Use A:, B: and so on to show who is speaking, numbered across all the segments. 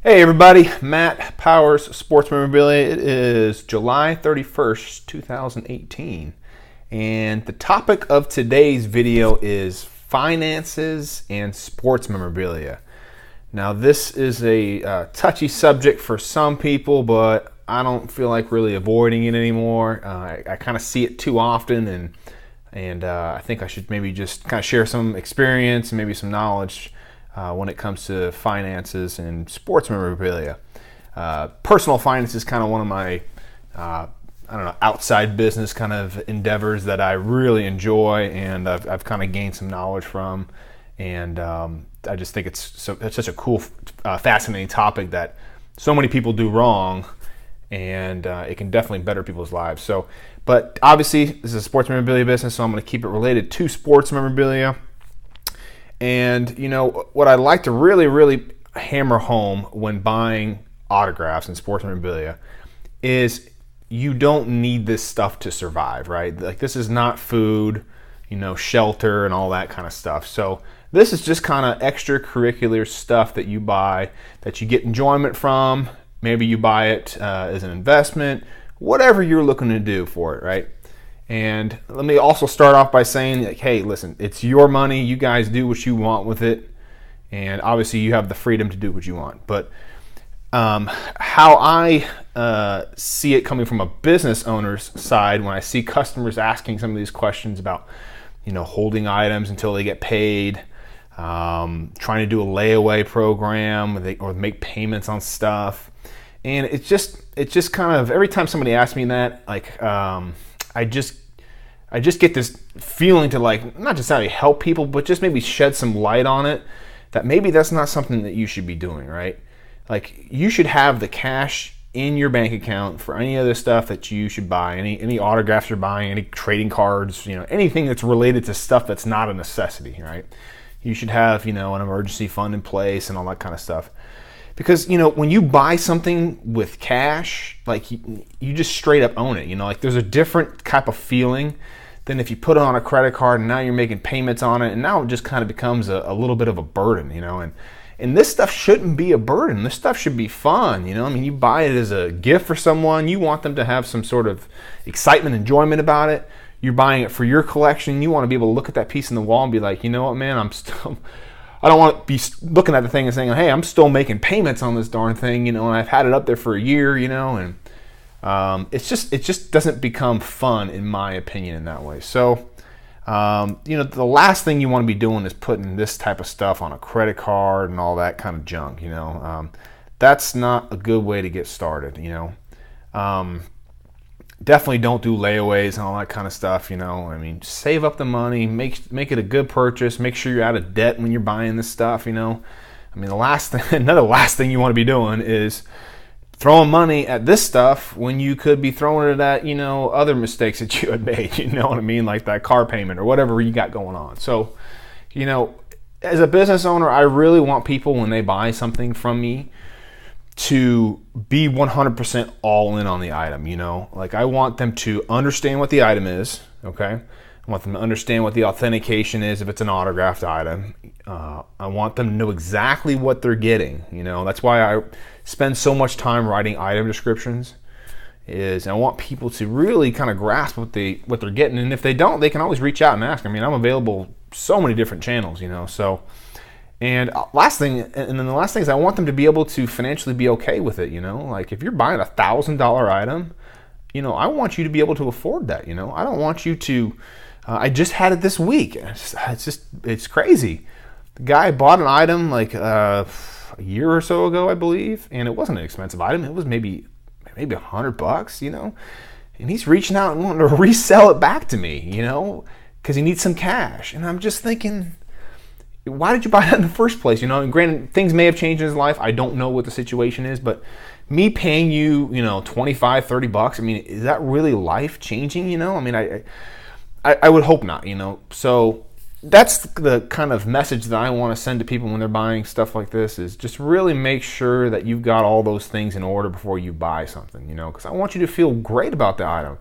A: Hey everybody, Matt Powers, Sports Memorabilia. It is July 31st, 2018, and the topic of today's video is finances and sports memorabilia. Now this is a touchy subject for some people, but I don't feel like really avoiding it anymore. I kind of see it too often, and I think I should maybe just kind of share some experience and maybe some knowledge when it comes to finances and sports memorabilia. Personal finance is kind of one of my, outside business kind of endeavors that I really enjoy, and I've kind of gained some knowledge from. And I just think it's such a cool, fascinating topic that so many people do wrong, and it can definitely better people's lives. But obviously, this is a sports memorabilia business, so I'm going to keep it related to sports memorabilia. And you know what I'd like to really hammer home when buying autographs and sports memorabilia is you don't need this stuff to survive, right? Like, this is not food, shelter and all that kind of stuff. So this is just kind of extracurricular stuff that you buy that you get enjoyment from. Maybe you buy it as an investment, whatever you're looking to do for it, right? And let me also start off by saying, like, hey, listen, it's your money. You guys do what you want with it. And obviously you have the freedom to do what you want. But how I see it coming from a business owner's side, when I see customers asking some of these questions about, holding items until they get paid, trying to do a layaway program or make payments on stuff. And it's just kind of, every time somebody asks me that, like, I just get this feeling to, like, not necessarily help people, but just maybe shed some light on it, that maybe that's not something that you should be doing, right? Like, you should have the cash in your bank account for any other stuff that you should buy, any autographs you're buying, any trading cards, anything that's related to stuff that's not a necessity, right? You should have, an emergency fund in place and all that kind of stuff. Because, when you buy something with cash, like, you just straight up own it. Like, there's a different type of feeling than if you put it on a credit card and now you're making payments on it, and now it just kind of becomes a little bit of a burden, And this stuff shouldn't be a burden. This stuff should be fun, you buy it as a gift for someone. You want them to have some sort of excitement, enjoyment about it. You're buying it for your collection. You want to be able to look at that piece in the wall and be like, you know what, man, I don't want to be looking at the thing and saying, hey, I'm still making payments on this darn thing, and I've had it up there for a year, and it just doesn't become fun, in my opinion, in that way. So, the last thing you want to be doing is putting this type of stuff on a credit card and all that kind of junk, That's not a good way to get started, Definitely don't do layaways and all that kind of stuff, Save up the money, make it a good purchase, make sure you're out of debt when you're buying this stuff, The last thing you want to be doing is throwing money at this stuff when you could be throwing it at, other mistakes that you had made, like that car payment or whatever you got going on. So, as a business owner, I really want people, when they buy something from me, to be 100% all in on the item, Like, I want them to understand what the item is, okay? I want them to understand what the authentication is if it's an autographed item. I want them to know exactly what they're getting, That's why I spend so much time writing item descriptions. I want people to really kind of grasp what they're getting, and if they don't, they can always reach out and ask. I'm available so many different channels, So, and the last thing is, I want them to be able to financially be okay with it, Like, if you're buying a $1,000 item, I want you to be able to afford that, I don't want you to. I just had it this week. It's crazy. The guy bought an item like a year or so ago, I believe, and it wasn't an expensive item. It was maybe $100, And he's reaching out and wanting to resell it back to me, because he needs some cash. And I'm just thinking, why did you buy that in the first place? And granted, things may have changed in his life. I don't know what the situation is, but me paying you, $25, $30, is that really life changing? I would hope not, So that's the kind of message that I want to send to people when they're buying stuff like this, is just really make sure that you've got all those things in order before you buy something, because I want you to feel great about the item.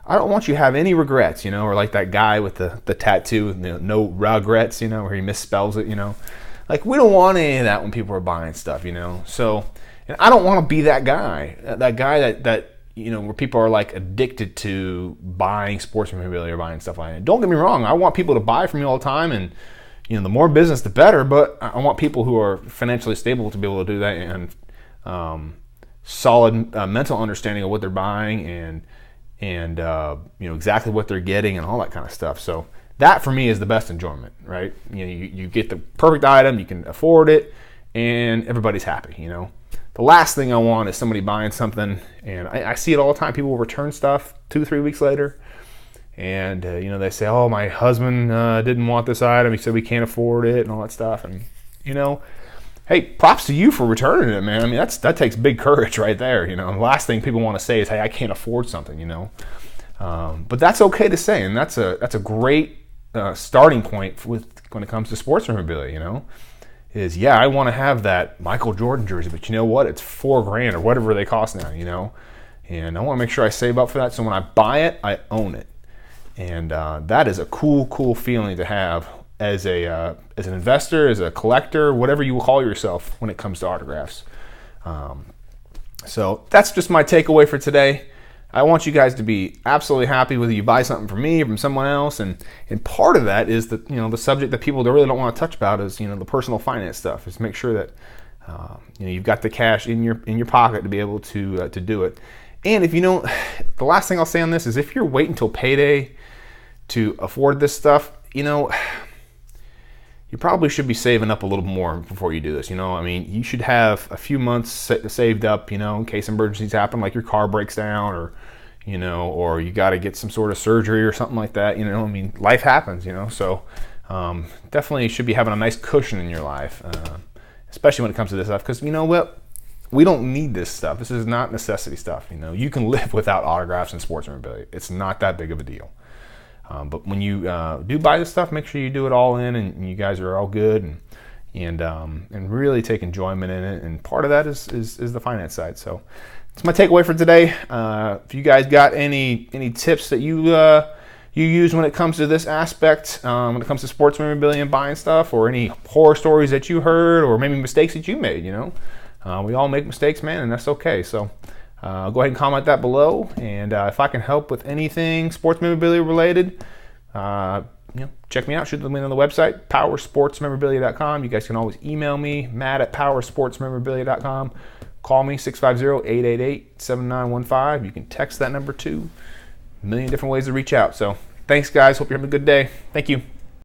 A: I don't want you to have any regrets, or like that guy with the tattoo, no regrets, where he misspells it, Like, we don't want any of that when people are buying stuff, you know. So, and I don't want to be that guy that you know, where people are like addicted to buying sports memorabilia or buying stuff like that. Don't get me wrong, I want people to buy from me all the time, and you know, the more business the better, but I want people who are financially stable to be able to do that, and solid mental understanding of what they're buying, and you know, exactly what they're getting and all that kind of stuff. So that for me is the best enjoyment, right? You know, you get the perfect item, you can afford it, and everybody's happy, you know. The last thing I want is somebody buying something, and I see it all the time. People will return stuff 2-3 weeks later, and you know, they say, "Oh, my husband didn't want this item. He said we can't afford it," and all that stuff. And you know, hey, props to you for returning it, man. I mean, that takes big courage right there. You know, the last thing people want to say is, "Hey, I can't afford something," you know. But that's okay to say, and that's a great starting point when it comes to sports memorabilia. You know. Is, yeah, I want to have that Michael Jordan jersey, but you know what? It's $4,000 or whatever they cost now, you know? And I want to make sure I save up for that, so when I buy it, I own it. And that is a cool feeling to have as an investor, as a collector, whatever you will call yourself when it comes to autographs. So that's just my takeaway for today. I want you guys to be absolutely happy whether you buy something from me or from someone else, and part of that is that, you know, the subject that people really don't want to touch about is, you know, the personal finance stuff. Is make sure that you know, you've got the cash in your pocket to be able to do it. And if you don't, the last thing I'll say on this is, if you're waiting until payday to afford this stuff, you know, you probably should be saving up a little more before you do this. You know, I mean, you should have a few months saved up, you know, in case emergencies happen, like your car breaks down, or, you know, or you got to get some sort of surgery or something like that. You know, I mean, life happens, you know, so definitely should be having a nice cushion in your life, especially when it comes to this stuff, because, you know what, we don't need this stuff. This is not necessity stuff. You know, you can live without autographs and sports memorabilia. It's not that big of a deal. But when you do buy this stuff, make sure you do it all in, and you guys are all good, and really take enjoyment in it. And part of that is the finance side. So that's my takeaway for today. If you guys got any tips that you use when it comes to this aspect, when it comes to sports memorabilia and buying stuff, or any horror stories that you heard, or maybe mistakes that you made, you know, we all make mistakes, man, and that's okay. So. Go ahead and comment that below, and if I can help with anything sports memorabilia related, you know, check me out. Shoot them in on the website, powersportsmemorabilia.com. You guys can always email me, matt@powersportsmemorabilia.com. Call me, 650-888-7915. You can text that number too. A million different ways to reach out. So thanks, guys. Hope you're having a good day. Thank you.